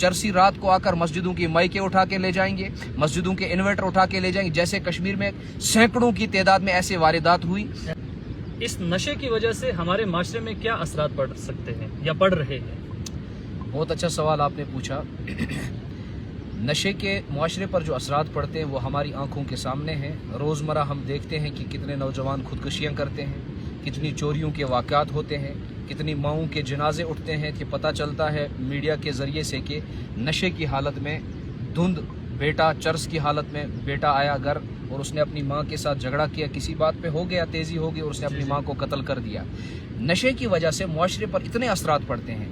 चरसी रात को आकर मस्जिदों की माइकें उठा के ले जाएंगे, मस्जिदों के इन्वर्टर उठा के ले जाएंगे, जैसे कश्मीर में सैकड़ों की तादाद में ऐसे वारदात हुई। इस नशे की वजह से हमारे माशरे में क्या असरात पड़ सकते हैं या पड़ रहे हैं? बहुत अच्छा सवाल आपने पूछा। नशे के मुआशरे पर जो असरात पड़ते हैं वो हमारी आंखों के सामने हैं। रोज़मर्रा हम देखते हैं कि कितने नौजवान खुदकुशियाँ करते हैं, कितनी चोरियों के वाक़यात होते हैं, कितनी माओं के जनाजे उठते हैं कि पता चलता है मीडिया के ज़रिए से कि नशे की हालत में धुंध बेटा, चर्स की हालत में बेटा आया घर और उसने अपनी माँ के साथ झगड़ा किया, किसी बात पे हो गया, तेज़ी हो गई और उसने अपनी माँ को कत्ल कर दिया। नशे की वजह से मुआशरे पर इतने असरात पड़ते हैं,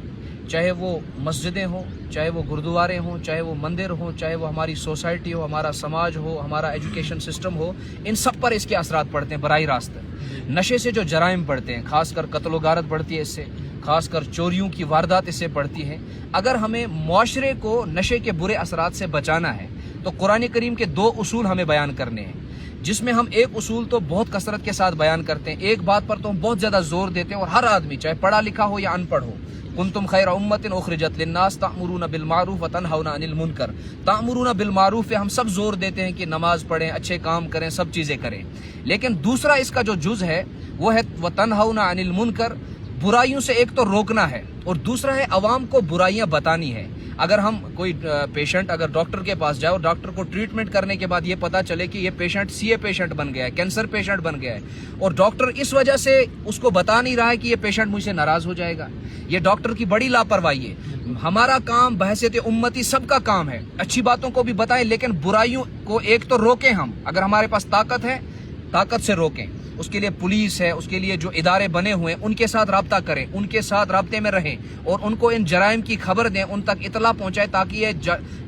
चाहे वो मस्जिदें हों, चाहे वो गुरुद्वारे हों, चाहे वो मंदिर हों, चाहे वो हमारी सोसाइटी हो, हमारा समाज हो, हमारा एजुकेशन सिस्टम हो, इन सब पर इसके असरात पड़ते हैं बराह रास्त। नशे से जो जराइम बढ़ते हैं, खासकर कत्ल व गारत बढ़ती है इससे, खासकर चोरियों की वारदात इससे बढ़ती है। अगर हमें मुआशरे को नशे के बुरे असरात से बचाना है तो कुरान करीम के 2 उसूल हमें बयान करने हैं, जिसमें हम एक उसूल तो बहुत कसरत के साथ बयान करते हैं, एक बात पर तो हम बहुत ज़्यादा जोर देते हैं और हर आदमी चाहे पढ़ा लिखा हो या अनपढ़ हो, कुंतुम खैरा उम्मतिन उखरिजत लिन्नास तामुरूना बिल मारूफ व तनहौना अनिल मुनकर। तामुरूना बिल मारूफ पे हम सब जोर देते हैं कि नमाज पढ़ें, अच्छे काम करें, सब चीज़ें करें, लेकिन दूसरा इसका जो जुज है वो है व तनहौना अनिल मुनकर, बुराइयों से एक तो रोकना है और दूसरा है अवाम को बुराइयां बतानी है। अगर हम कोई पेशेंट अगर डॉक्टर के पास जाए और डॉक्टर को ट्रीटमेंट करने के बाद ये पता चले कि ये पेशेंट सीए पेशेंट बन गया है, कैंसर पेशेंट बन गया है, और डॉक्टर इस वजह से उसको बता नहीं रहा है कि ये पेशेंट मुझसे नाराज हो जाएगा, ये डॉक्टर की बड़ी लापरवाही है। हमारा काम बहसियत उम्मती सबका काम है, अच्छी बातों को भी बताएं लेकिन बुराइयों को एक तो रोकें हम, अगर हमारे पास ताकत है ताकत से रोकें। उसके लिए पुलिस है, उसके लिए जो इदारे बने हुए हैं उनके साथ राब्ता करें, उनके साथ राब्ते में रहें और उनको इन जराइम की खबर दें, उन तक इतला पहुंचाएं ताकि ये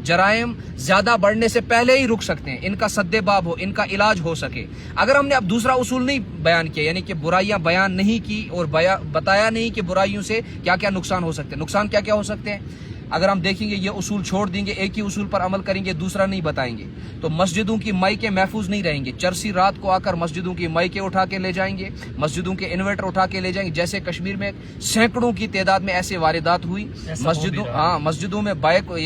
जराइम ज्यादा बढ़ने से पहले ही रुक सकते हैं, इनका सद्देबाब हो, इनका इलाज हो सके। अगर हमने अब दूसरा उसूल नहीं बयान किया, यानी कि बुराइयां बयान नहीं की और बताया नहीं कि बुराइयों से क्या क्या नुकसान हो सकते हैं, नुकसान क्या क्या हो सकते हैं, अगर हम देखेंगे ये उसूल छोड़ देंगे, एक ही उसूल पर अमल करेंगे, दूसरा नहीं बताएंगे, तो मस्जिदों की माइकें महफूज नहीं रहेंगी। चरसी रात को आकर मस्जिदों की माइकें उठा के ले जाएंगे, मस्जिदों के इन्वर्टर उठा के ले जाएंगे, जैसे कश्मीर में सैकड़ों की तादाद में ऐसे वारदात हुई। मस्जिदों में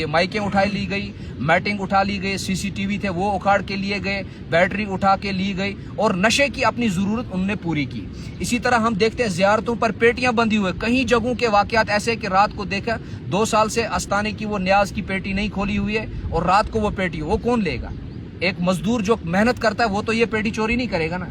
माइकें उठा ली गई, मैटिंग उठा ली गई, सीसीटीवी थे वो उखाड़ के लिए गए, बैटरी उठा के ली गई और नशे की अपनी जरूरत उनने पूरी की। इसी तरह हम देखते हैं जियारतों पर पेटियां बंधी हुई, कई जगहों के वाकयात ऐसे कि रात को देखा 2 साल से अस्ताने की वो न्याज की पेटी नहीं खोली हुई है और रात को वो पेटी वो कौन लेगा? एक मजदूर जो मेहनत करता है वो तो ये पेटी चोरी नहीं करेगा ना।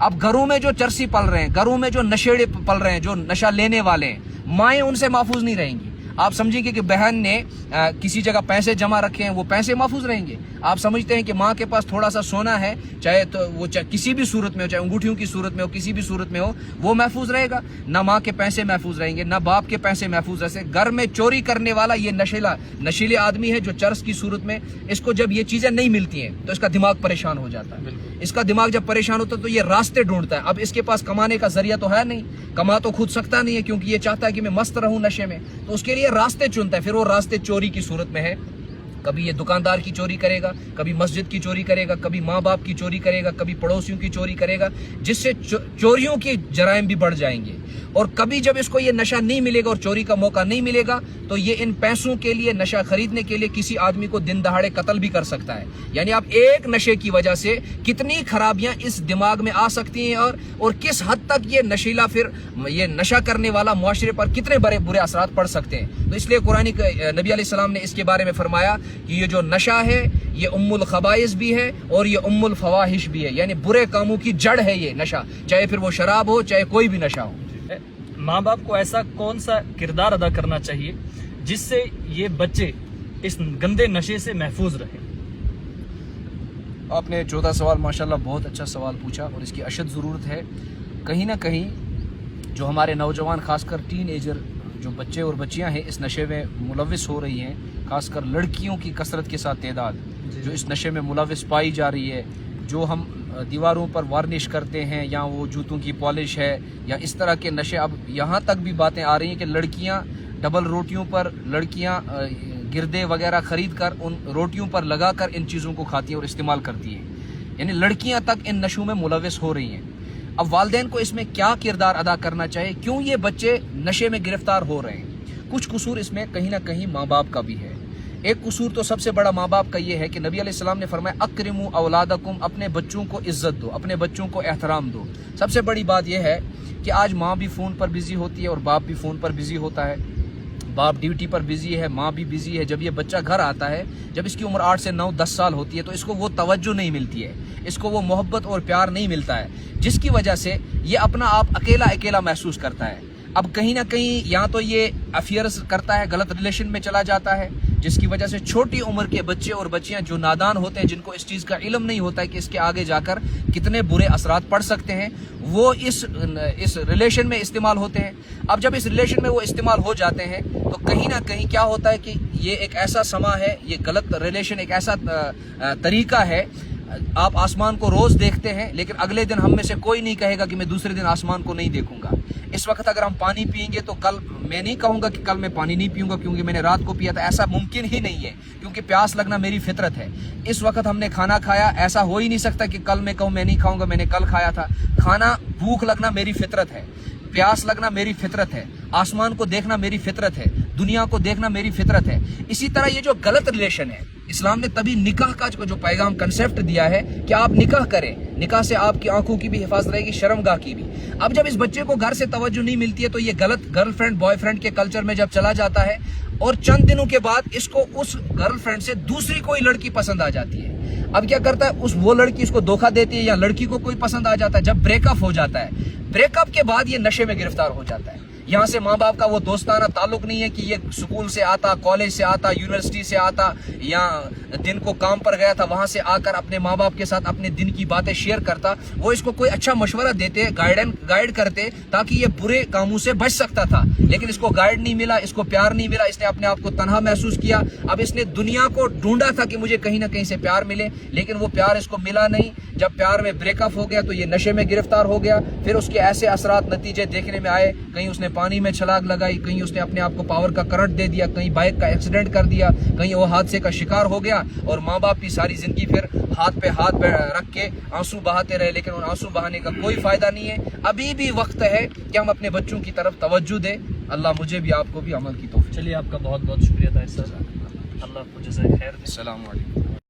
अब घरों में जो चरसी पल रहे हैं, घरों में जो नशेड़े पल रहे हैं, जो नशा लेने वाले हैं, माएँ उनसे महफूज नहीं रहेंगी। आप समझिए कि बहन ने किसी जगह पैसे जमा रखे हैं, वो पैसे महफूज रहेंगे। आप समझते हैं कि माँ के पास थोड़ा सा सोना है, चाहे तो वो किसी भी सूरत में हो, चाहे अंगूठियों की सूरत में हो, किसी भी सूरत में हो, वो महफूज रहेगा? ना माँ के पैसे महफूज रहेंगे, ना बाप के पैसे महफूज रहे। घर में चोरी करने वाला ये नशीले आदमी है जो चरस की सूरत में, इसको जब ये चीजें नहीं मिलती हैं तो इसका दिमाग परेशान हो जाता है। इसका दिमाग जब परेशान होता है तो ये रास्ते ढूंढता है। अब इसके पास कमाने का जरिया तो है नहीं, कमा तो खुद सकता नहीं है क्योंकि ये चाहता है कि मैं मस्त रहूं नशे में, तो उसके लिए रास्ते चुनता है। फिर वो रास्ते चोरी की सूरत में है, कभी ये दुकानदार की चोरी करेगा, कभी मस्जिद की चोरी करेगा, कभी माँ बाप की चोरी करेगा, कभी पड़ोसियों की चोरी करेगा, जिससे चोरियों के जराइम भी बढ़ जाएंगे। और कभी जब इसको ये नशा नहीं मिलेगा और चोरी का मौका नहीं मिलेगा तो ये इन पैसों के लिए, नशा खरीदने के लिए किसी आदमी को दिन दहाड़े कत्ल भी कर सकता है। यानी आप एक नशे की वजह से कितनी खराबियां इस दिमाग में आ सकती हैं और किस हद तक ये नशीला, फिर ये नशा करने वाला मुआशरे पर कितने बड़े बुरे असरात पड़ सकते हैं। तो इसलिए कुरान नबी अलैहिस्सलाम ने इसके बारे में फरमाया कि ये जो नशा है ये उम्मुल खबाइस भी है और ये उम्मुल फवाहिश भी है, यानी बुरे कामों की जड़ है ये नशा, चाहे फिर वो शराब हो, चाहे कोई भी नशा हो। माँ बाप को ऐसा कौन सा किरदार अदा करना चाहिए जिससे ये बच्चे इस गंदे नशे से महफूज रहे? आपने 14 सवाल माशाल्लाह बहुत अच्छा सवाल पूछा और इसकी अशद ज़रूरत है। कहीं ना कहीं जो हमारे नौजवान, खासकर टीन एजर जो बच्चे और बच्चियां हैं, इस नशे में मुलविस हो रही हैं, खासकर लड़कियों की कसरत के साथ तादाद जो इस नशे में मुलविस पाई जा रही है। जो हम दीवारों पर वार्निश करते हैं या वो जूतों की पॉलिश है या इस तरह के नशे, अब यहाँ तक भी बातें आ रही हैं कि लड़कियाँ डबल रोटियों पर, लड़कियाँ गिरदे वगैरह खरीद कर उन रोटियों पर लगा कर इन चीज़ों को खाती हैं और इस्तेमाल करती हैं, यानी लड़कियाँ तक इन नशों में मुलविस हो रही हैं। अब वालिदैन को इसमें क्या किरदार अदा करना चाहिए? क्यों ये बच्चे नशे में गिरफ्तार हो रहे हैं? कुछ कसूर इसमें कहीं ना कहीं माँ बाप का भी है। ایک قصور تو سب سے بڑا ماں باپ کا یہ ہے کہ نبی علیہ السلام نے فرمایا اکرموا اولادکم، اپنے بچوں کو عزت دو، اپنے بچوں کو احترام دو۔ سب سے بڑی بات یہ ہے کہ آج ماں بھی فون پر بزی ہوتی ہے اور باپ بھی فون پر بزی ہوتا ہے، باپ ڈیوٹی پر بزی ہے، ماں بھی بزی ہے۔ جب یہ بچہ گھر آتا ہے، جب اس کی عمر 8 سے 9 10 سال ہوتی ہے تو اس کو وہ توجہ نہیں ملتی ہے، اس کو وہ محبت اور پیار نہیں ملتا ہے، جس کی وجہ سے یہ اپنا آپ اکیلا اکیلا محسوس کرتا ہے۔ اب کہیں نہ کہیں یا تو یہ افیئرز کرتا ہے، غلط ریلیشن میں چلا جاتا ہے، جس کی وجہ سے چھوٹی عمر کے بچے اور بچیاں جو نادان ہوتے ہیں، جن کو اس چیز کا علم نہیں ہوتا ہے کہ اس کے آگے جا کر کتنے برے اثرات پڑ سکتے ہیں، وہ اس ریلیشن میں استعمال ہوتے ہیں۔ اب جب اس ریلیشن میں وہ استعمال ہو جاتے ہیں تو کہیں نہ کہیں کیا ہوتا ہے کہ یہ ایک ایسا سما ہے، یہ غلط ریلیشن ایک ایسا طریقہ ہے۔ آپ آسمان کو روز دیکھتے ہیں لیکن اگلے دن ہم میں سے کوئی نہیں کہے گا کہ میں دوسرے دن آسمان کو نہیں دیکھوں گا۔ اس وقت اگر ہم پانی پئیں گے تو کل میں نہیں کہوں گا کہ کل میں پانی نہیں پیوں گا کیونکہ میں نے رات کو پیا تھا، ایسا ممکن ہی نہیں ہے، کیونکہ پیاس لگنا میری فطرت ہے۔ اس وقت ہم نے کھانا کھایا، ایسا ہو ہی نہیں سکتا کہ کل میں کہوں میں نہیں کھاؤں گا، میں نے کل کھایا تھا۔ کھانا، بھوک لگنا میری فطرت ہے، پیاس لگنا میری فطرت ہے، آسمان کو دیکھنا میری فطرت ہے، دنیا کو دیکھنا میری فطرت ہے۔ اسی طرح یہ جو غلط ریلیشن ہے، اسلام نے تبھی نکاح کا جو پیغام کنسیپٹ دیا ہے کہ آپ نکاح کریں، نکاح سے آپ کی آنکھوں کی بھی حفاظت رہے گی، شرمگاہ کی بھی۔ اب جب اس بچے کو گھر سے توجہ نہیں ملتی ہے تو یہ غلط گرل فرینڈ بوائے فرینڈ کے کلچر میں جب چلا جاتا ہے اور چند دنوں کے بعد اس کو اس گرل فرینڈ سے دوسری کوئی لڑکی پسند آ جاتی ہے۔ اب کیا کرتا ہے، وہ لڑکی اس کو دھوکہ دیتی ہے یا لڑکی کو کوئی پسند آ جاتا ہے۔ جب بریک اپ ہو جاتا ہے، بریک اپ کے بعد یہ نشے میں گرفتار ہو جاتا ہے۔ یہاں سے ماں باپ کا وہ دوستانہ تعلق نہیں ہے کہ یہ سکول سے آتا، کالج سے آتا، یونیورسٹی سے آتا یا دن کو کام پر گیا تھا، وہاں سے آ کر اپنے ماں باپ کے ساتھ اپنے دن کی باتیں شیئر کرتا، وہ اس کو کوئی اچھا مشورہ دیتے، گائیڈ کرتے تاکہ یہ برے کاموں سے بچ سکتا تھا، لیکن اس کو گائیڈ نہیں ملا، اس کو پیار نہیں ملا، اس نے اپنے آپ کو تنہا محسوس کیا۔ اب اس نے دنیا کو ڈھونڈا تھا کہ مجھے کہیں نہ کہیں سے پیار ملے، لیکن وہ پیار اس کو ملا نہیں۔ جب پیار میں بریک اپ ہو گیا تو یہ نشے میں گرفتار ہو گیا، پھر اس کے ایسے اثرات نتیجے دیکھنے میں آئے، کہیں اس نے پانی میں چھلانگ لگائی، کہیں اس نے اپنے آپ کو پاور کا کرنٹ دے دیا، کہیں بائک کا ایکسیڈنٹ کر دیا، کہیں وہ حادثے کا شکار ہو گیا، اور ماں باپ کی ساری زندگی پھر ہاتھ پہ ہاتھ رکھ کے آنسو بہاتے رہے، لیکن ان آنسو بہانے کا کوئی فائدہ نہیں ہے۔ ابھی بھی وقت ہے کہ ہم اپنے بچوں کی طرف توجہ دیں۔ اللہ مجھے بھی آپ کو بھی عمل کی توفیق۔ چلیے، آپ کا بہت بہت شکریہ طاہر صاحب، اللہ آپ کو جزائے خیر دے۔ السلام علیکم۔